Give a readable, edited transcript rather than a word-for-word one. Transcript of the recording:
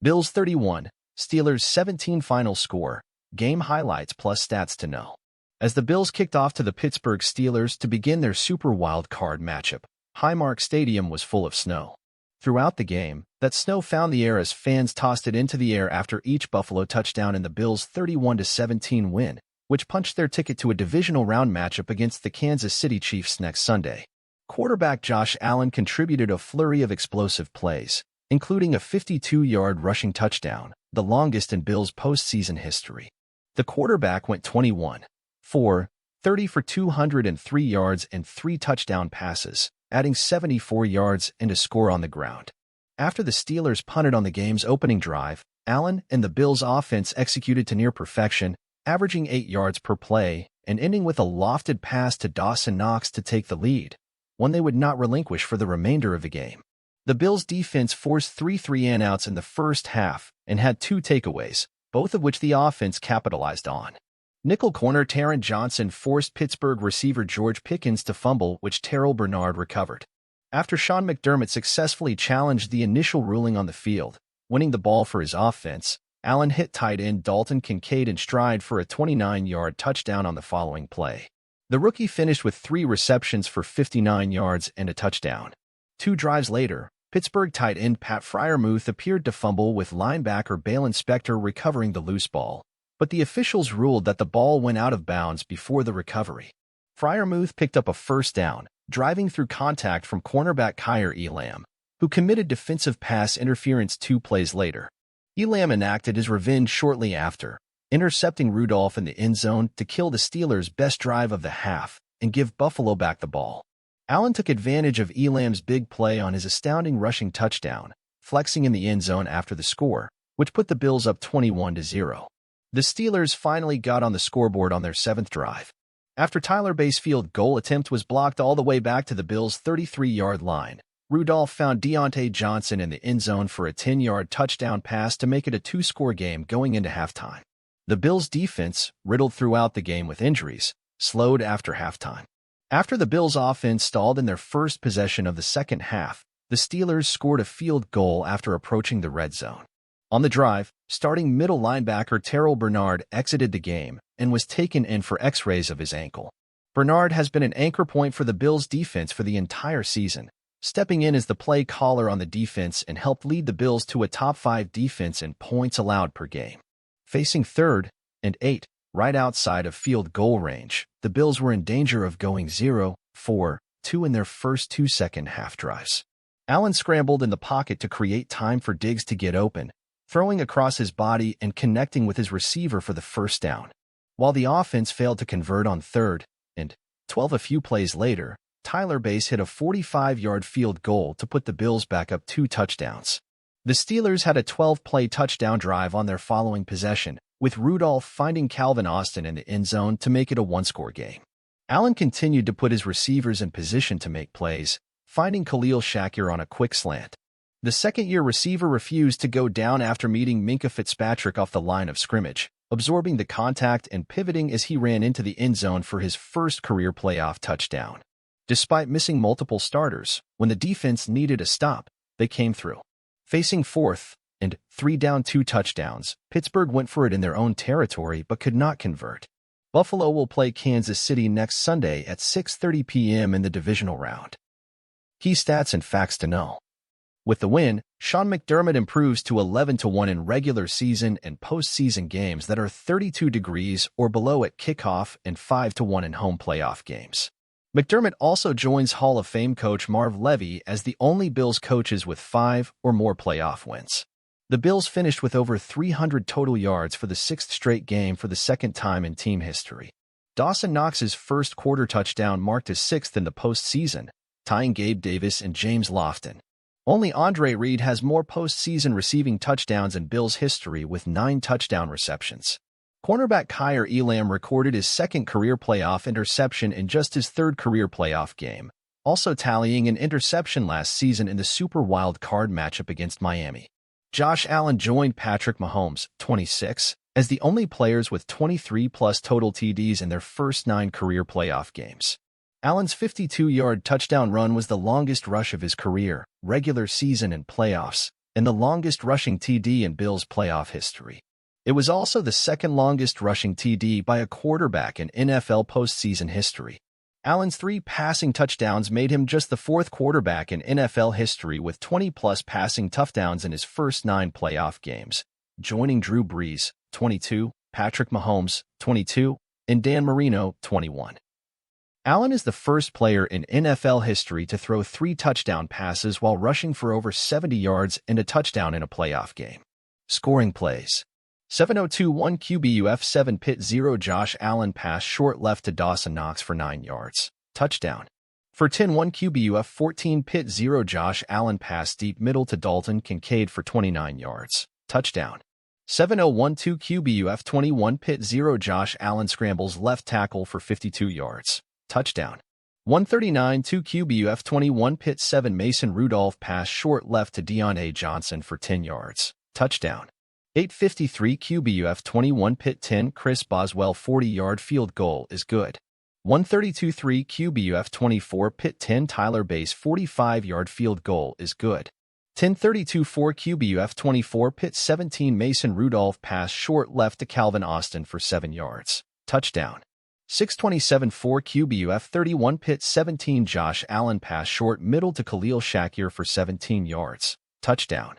Bills 31, Steelers 17 final score, game highlights plus stats to know. As the Bills kicked off to the Pittsburgh Steelers to begin their Super Wild Card matchup, Highmark Stadium was full of snow. Throughout the game, that snow found the air as fans tossed it into the air after each Buffalo touchdown in the Bills' 31-17 win, which punched their ticket to a Divisional Round matchup against the Kansas City Chiefs next Sunday. Quarterback Josh Allen contributed a flurry of explosive plays, including a 52-yard rushing touchdown, the longest in Bills' postseason history. The quarterback went 21-for 30 for 203 yards and 3 touchdown passes, adding 74 yards and a score on the ground. After the Steelers punted on the game's opening drive, Allen and the Bills' offense executed to near perfection, averaging 8 yards per play and ending with a lofted pass to Dawson Knox to take the lead, one they would not relinquish for the remainder of the game. The Bills' defense forced 3 3-and-outs in the first half and had 2 takeaways, both of which the offense capitalized on. Nickel corner Taron Johnson forced Pittsburgh receiver George Pickens to fumble, which Terrell Bernard recovered. After Sean McDermott successfully challenged the initial ruling on the field, winning the ball for his offense, Allen hit tight end Dalton Kincaid in stride for a 29-yard touchdown on the following play. The rookie finished with 3 receptions for 59 yards and a touchdown. 2 drives later, Pittsburgh tight end Pat Freiermuth appeared to fumble with linebacker Balen Spector recovering the loose ball, but the officials ruled that the ball went out of bounds before the recovery. Freiermuth picked up a first down, driving through contact from cornerback Kaiir Elam, who committed defensive pass interference 2 plays later. Elam enacted his revenge shortly after, intercepting Rudolph in the end zone to kill the Steelers' best drive of the half and give Buffalo back the ball. Allen took advantage of Elam's big play on his astounding rushing touchdown, flexing in the end zone after the score, which put the Bills up 21-0. The Steelers finally got on the scoreboard on their 7th drive. After Tyler Bass' field goal attempt was blocked all the way back to the Bills' 33-yard line, Rudolph found Deontay Johnson in the end zone for a 10-yard touchdown pass to make it a 2-score game going into halftime. The Bills' defense, riddled throughout the game with injuries, slowed after halftime. After the Bills' offense stalled in their first possession of the second half, the Steelers scored a field goal after approaching the red zone. On the drive, starting middle linebacker Terrell Bernard exited the game and was taken in for x-rays of his ankle. Bernard has been an anchor point for the Bills' defense for the entire season, stepping in as the play caller on the defense and helped lead the Bills to a top 5 defense in points allowed per game. Facing 3rd and 8, right outside of field goal range, the Bills were in danger of going 0-for 2 in their first 2 second-half drives. Allen scrambled in the pocket to create time for Diggs to get open, throwing across his body and connecting with his receiver for the first down. While the offense failed to convert on 3rd and 12 a few plays later, Tyler Bass hit a 45-yard field goal to put the Bills back up 2 touchdowns. The Steelers had a 12-play touchdown drive on their following possession, with Rudolph finding Calvin Austin in the end zone to make it a 1-score game. Allen continued to put his receivers in position to make plays, finding Khalil Shakir on a quick slant. The second-year receiver refused to go down after meeting Minkah Fitzpatrick off the line of scrimmage, absorbing the contact and pivoting as he ran into the end zone for his first career playoff touchdown. Despite missing multiple starters, when the defense needed a stop, they came through. Facing 4th and 3 down 2 touchdowns, Pittsburgh went for it in their own territory but could not convert. Buffalo will play Kansas City next Sunday at 6:30 p.m. in the Divisional Round. Key stats and facts to know. With the win, Sean McDermott improves to 11-1 in regular season and postseason games that are 32 degrees or below at kickoff and 5-1 in home playoff games. McDermott also joins Hall of Fame coach Marv Levy as the only Bills coaches with 5 or more playoff wins. The Bills finished with over 300 total yards for the 6th straight game for the 2nd time in team history. Dawson Knox's first quarter touchdown marked his 6th in the postseason, tying Gabe Davis and James Lofton. Only Andre Reed has more postseason receiving touchdowns in Bills history with 9 touchdown receptions. Cornerback Kaiir Elam recorded his 2nd career playoff interception in just his 3rd career playoff game, also tallying an interception last season in the Super Wild Card matchup against Miami. Josh Allen joined Patrick Mahomes, 26, as the only players with 23-plus total TDs in their first 9 career playoff games. Allen's 52-yard touchdown run was the longest rush of his career, regular season and playoffs, and the longest rushing TD in Bills playoff history. It was also the second longest rushing TD by a quarterback in NFL postseason history. Allen's 3 passing touchdowns made him just the 4th quarterback in NFL history with 20-plus passing touchdowns in his first 9 playoff games, joining Drew Brees, 22, Patrick Mahomes, 22, and Dan Marino, 21. Allen is the first player in NFL history to throw 3 touchdown passes while rushing for over 70 yards and a touchdown in a playoff game. Scoring plays. 7:02-1 QBUF 7 Pitt 0 Josh Allen pass short left to Dawson Knox for 9 yards. Touchdown. For 10-1 QBUF 14 Pitt 0 Josh Allen pass deep middle to Dalton Kincaid for 29 yards. Touchdown. 7:01-2 QBUF 21 Pitt 0 Josh Allen scrambles left tackle for 52 yards. Touchdown. 139-2 QBUF 21 Pitt 7 Mason Rudolph pass short left to Deontay Johnson for 10 yards. Touchdown. 8:53 QBUF 21 Pitt 10 Chris Boswell 40-yard field goal is good. 132-3 QBUF 24 Pitt 10 Tyler Bass 45-yard field goal is good. 10:32-4 QBUF 24 Pitt 17 Mason Rudolph pass short left to Calvin Austin for 7 yards. Touchdown. 6:27-4 QBUF 31 Pitt 17 Josh Allen pass short middle to Khalil Shakir for 17 yards. Touchdown.